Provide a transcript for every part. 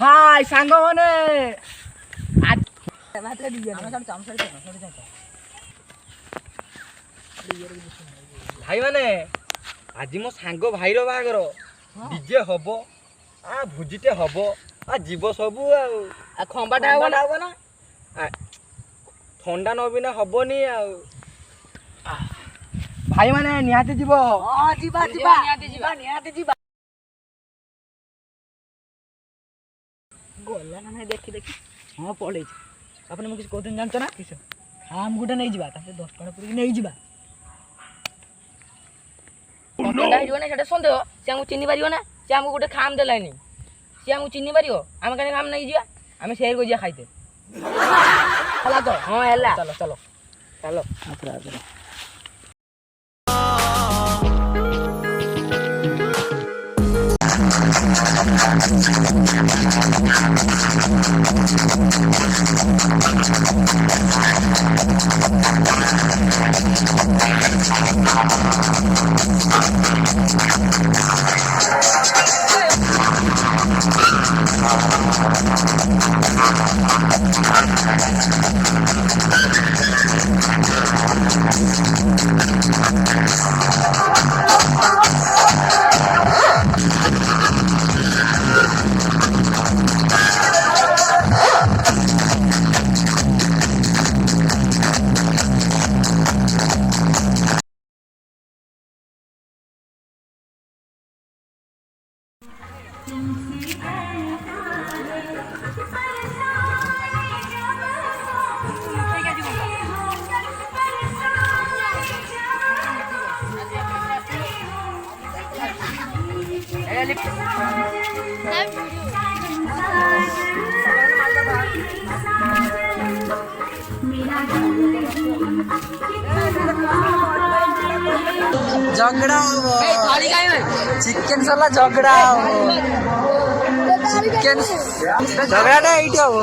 हाय सांग माने भाई माने आज मो सांग भाईर बागर डीजे हब आ भोजीटे हब आ जीव सबू आ खंबाटा हब ना ठंडा नबीना हबनी आ भाई माने निहाती जीव हां जीवा जीवा निहाती जीवा गोला ना देखी देखी हां पड़े आपने मो किछ कोदिन जानत ना किछ हम गुटे नै जीवा तासे 10 टका पुरी नै जीवा कोंडा हिजो ना सेटा संदेह से हमु चिन्नी पारियो ना से हमु गुटे खाम देलानी से हमु चिन्नी पारियो हम कने खाम नै जीवा हम शेर को जिया खाइते हला तो हां हला चलो चलो चलो आतरा झगड़ा चिकेन सला झगड़ा चिकेन झगड़ा एइटी हो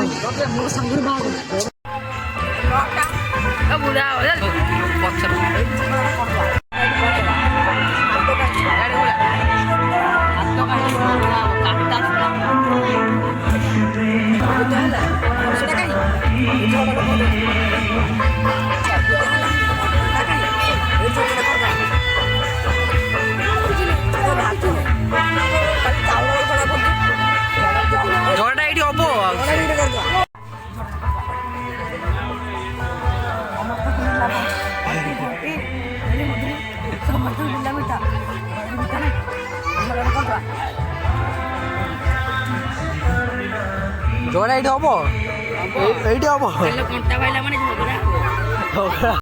बुढ़ा झगड़ा एइटी हबो झगड़ा एइटी हबो एइटी हबो कंटा भाईला माने झगड़ा